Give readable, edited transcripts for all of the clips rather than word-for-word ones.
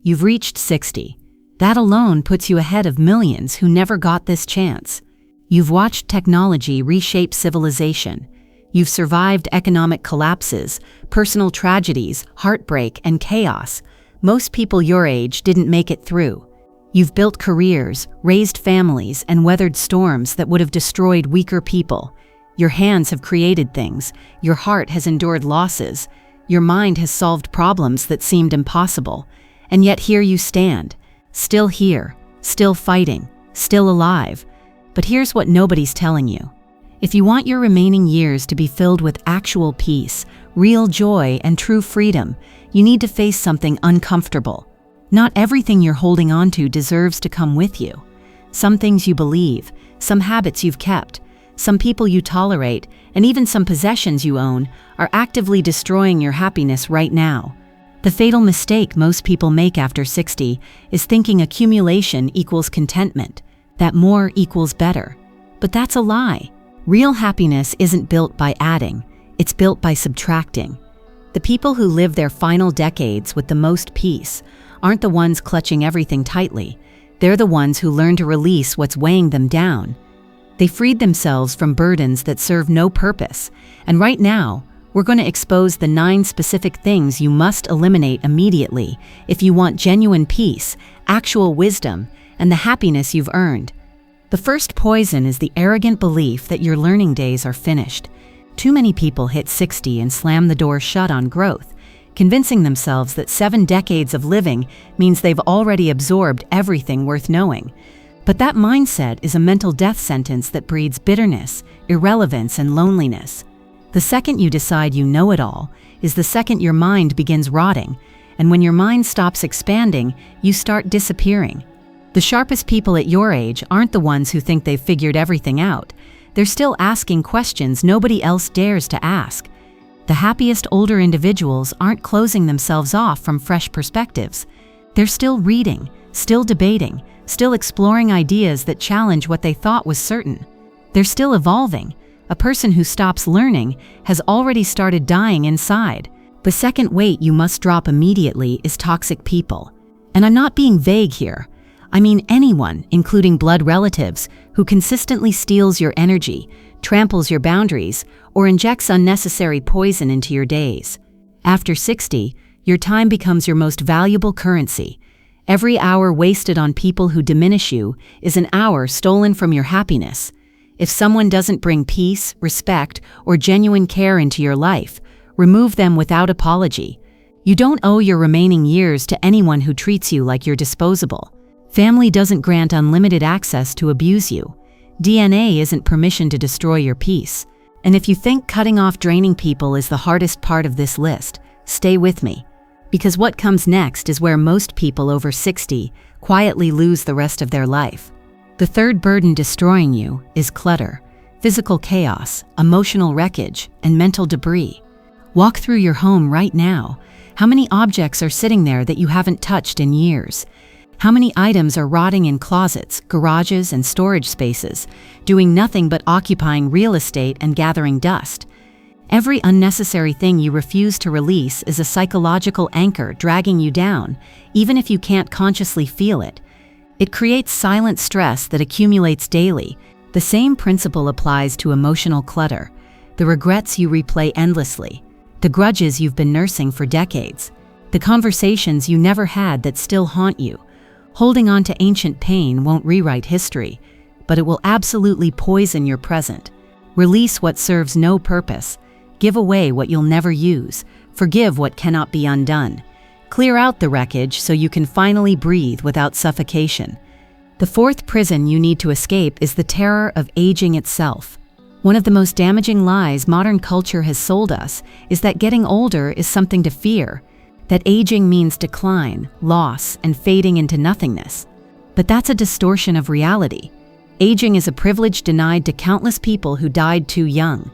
You've reached 60. That alone puts you ahead of millions who never got this chance. You've watched technology reshape civilization. You've survived economic collapses, personal tragedies, heartbreak, and chaos. Most people your age didn't make it through. You've built careers, raised families, and weathered storms that would have destroyed weaker people. Your hands have created things. Your heart has endured losses. Your mind has solved problems that seemed impossible. And yet here you stand, still here, still fighting, still alive. But here's what nobody's telling you. If you want your remaining years to be filled with actual peace, real joy, and true freedom, you need to face something uncomfortable. Not everything you're holding on to deserves to come with you. Some things you believe, some habits you've kept, some people you tolerate, and even some possessions you own are actively destroying your happiness right now. The fatal mistake most people make after 60 is thinking accumulation equals contentment, that more equals better. But that's a lie. Real happiness isn't built by adding, it's built by subtracting. The people who live their final decades with the most peace aren't the ones clutching everything tightly. They're the ones who learn to release what's weighing them down. They freed themselves from burdens that serve no purpose. And right now, we're going to expose the 9 specific things you must eliminate immediately if you want genuine peace, actual wisdom, and the happiness you've earned. The first poison is the arrogant belief that your learning days are finished. Too many people hit 60 and slam the door shut on growth, convincing themselves that 7 decades of living means they've already absorbed everything worth knowing. But that mindset is a mental death sentence that breeds bitterness, irrelevance, and loneliness. The second you decide you know it all is the second your mind begins rotting, and when your mind stops expanding, you start disappearing. The sharpest people at your age aren't the ones who think they've figured everything out. They're still asking questions nobody else dares to ask. The happiest older individuals aren't closing themselves off from fresh perspectives. They're still reading, still debating, still exploring ideas that challenge what they thought was certain. They're still evolving. A person who stops learning has already started dying inside. The second weight you must drop immediately is toxic people. And I'm not being vague here. I mean anyone, including blood relatives, who consistently steals your energy, tramples your boundaries, or injects unnecessary poison into your days. After 60, your time becomes your most valuable currency. Every hour wasted on people who diminish you is an hour stolen from your happiness. If someone doesn't bring peace, respect, or genuine care into your life, remove them without apology. You don't owe your remaining years to anyone who treats you like you're disposable. Family doesn't grant unlimited access to abuse you. DNA isn't permission to destroy your peace. And if you think cutting off draining people is the hardest part of this list, stay with me. Because what comes next is where most people over 60 quietly lose the rest of their life. The third burden destroying you is clutter, physical chaos, emotional wreckage, and mental debris. Walk through your home right now. How many objects are sitting there that you haven't touched in years? How many items are rotting in closets, garages, and storage spaces, doing nothing but occupying real estate and gathering dust? Every unnecessary thing you refuse to release is a psychological anchor dragging you down, even if you can't consciously feel it. It creates silent stress that accumulates daily. The same principle applies to emotional clutter, the regrets you replay endlessly, the grudges you've been nursing for decades, the conversations you never had that still haunt you. Holding on to ancient pain won't rewrite history, but it will absolutely poison your present. Release what serves no purpose. Give away what you'll never use. Forgive what cannot be undone. Clear out the wreckage so you can finally breathe without suffocation. The fourth prison you need to escape is the terror of aging itself. One of the most damaging lies modern culture has sold us is that getting older is something to fear, that aging means decline, loss, and fading into nothingness. But that's a distortion of reality. Aging is a privilege denied to countless people who died too young.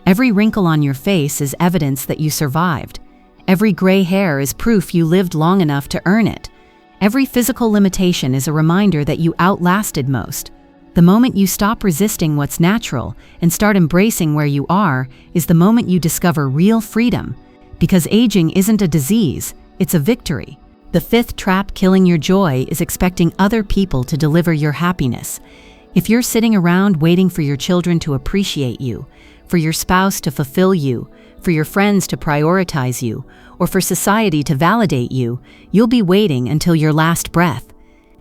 Every wrinkle on your face is evidence that you survived. Every gray hair is proof you lived long enough to earn it. Every physical limitation is a reminder that you outlasted most. The moment you stop resisting what's natural and start embracing where you are is the moment you discover real freedom. Because aging isn't a disease, it's a victory. The fifth trap killing your joy is expecting other people to deliver your happiness. If you're sitting around waiting for your children to appreciate you, for your spouse to fulfill you, for your friends to prioritize you, or for society to validate you, you'll be waiting until your last breath.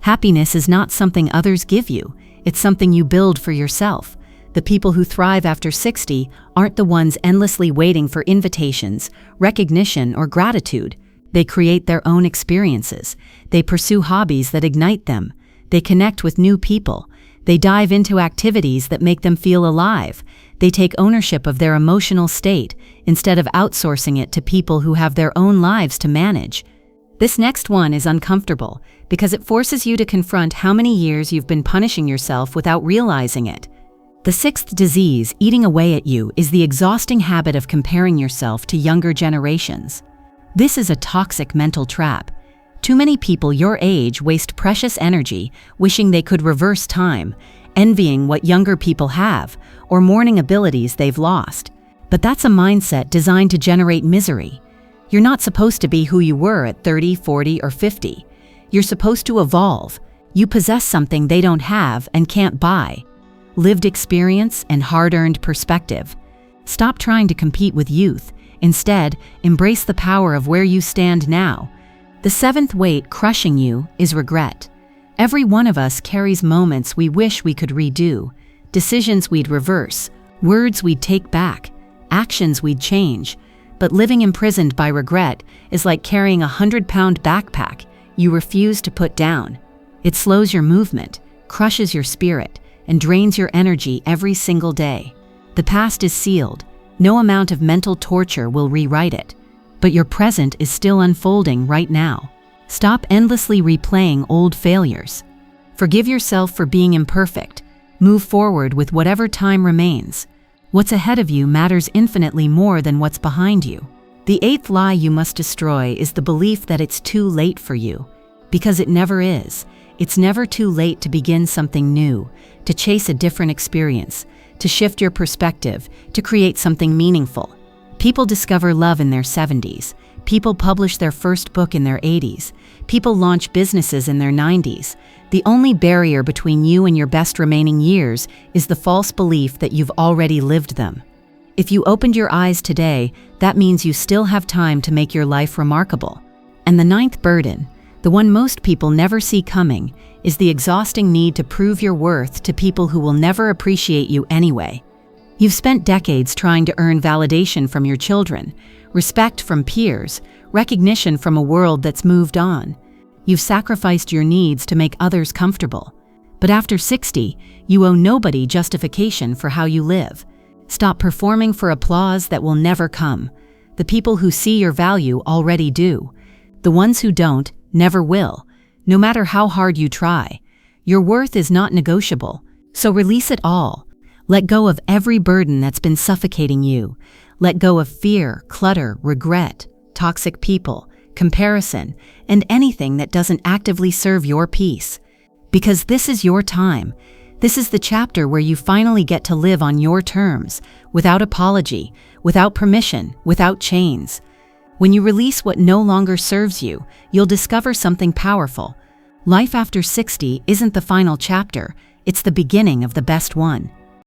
Happiness is not something others give you, it's something you build for yourself. The people who thrive after 60 aren't the ones endlessly waiting for invitations, recognition, or gratitude. They create their own experiences. They pursue hobbies that ignite them. They connect with new people. They dive into activities that make them feel alive. They take ownership of their emotional state instead of outsourcing it to people who have their own lives to manage. This next one is uncomfortable because it forces you to confront how many years you've been punishing yourself without realizing it. The sixth disease eating away at you is the exhausting habit of comparing yourself to younger generations. This is a toxic mental trap. Too many people your age waste precious energy wishing they could reverse time, envying what younger people have, or mourning abilities they've lost. But that's a mindset designed to generate misery. You're not supposed to be who you were at 30, 40, or 50. You're supposed to evolve. You possess something they don't have and can't buy: lived experience and hard-earned perspective. Stop trying to compete with youth. Instead, embrace the power of where you stand now. The seventh weight crushing you is regret. Every one of us carries moments we wish we could redo, decisions we'd reverse, words we'd take back, actions we'd change. But living imprisoned by regret is like carrying a 100-pound backpack you refuse to put down. It slows your movement, crushes your spirit, and drains your energy every single day. The past is sealed. No amount of mental torture will rewrite it. But your present is still unfolding right now. Stop endlessly replaying old failures. Forgive yourself for being imperfect. Move forward with whatever time remains. What's ahead of you matters infinitely more than what's behind you. The eighth lie you must destroy is the belief that it's too late for you. Because it never is. It's never too late to begin something new, to chase a different experience, to shift your perspective, to create something meaningful. People discover love in their 70s. People publish their first book in their 80s. People launch businesses in their 90s. The only barrier between you and your best remaining years is the false belief that you've already lived them. If you opened your eyes today, that means you still have time to make your life remarkable. And the ninth burden, the one most people never see coming, is the exhausting need to prove your worth to people who will never appreciate you anyway. You've spent decades trying to earn validation from your children, respect from peers, recognition from a world that's moved on. You've sacrificed your needs to make others comfortable. But after 60, you owe nobody justification for how you live. Stop performing for applause that will never come. The people who see your value already do. The ones who don't never will, no matter how hard you try. Your worth is not negotiable, so release it all. Let go of every burden that's been suffocating you. Let go of fear, clutter, regret, toxic people, comparison, and anything that doesn't actively serve your peace. Because this is your time. This is the chapter where you finally get to live on your terms, without apology, without permission, without chains. When you release what no longer serves you, you'll discover something powerful. Life after 60 isn't the final chapter, it's the beginning of the best one.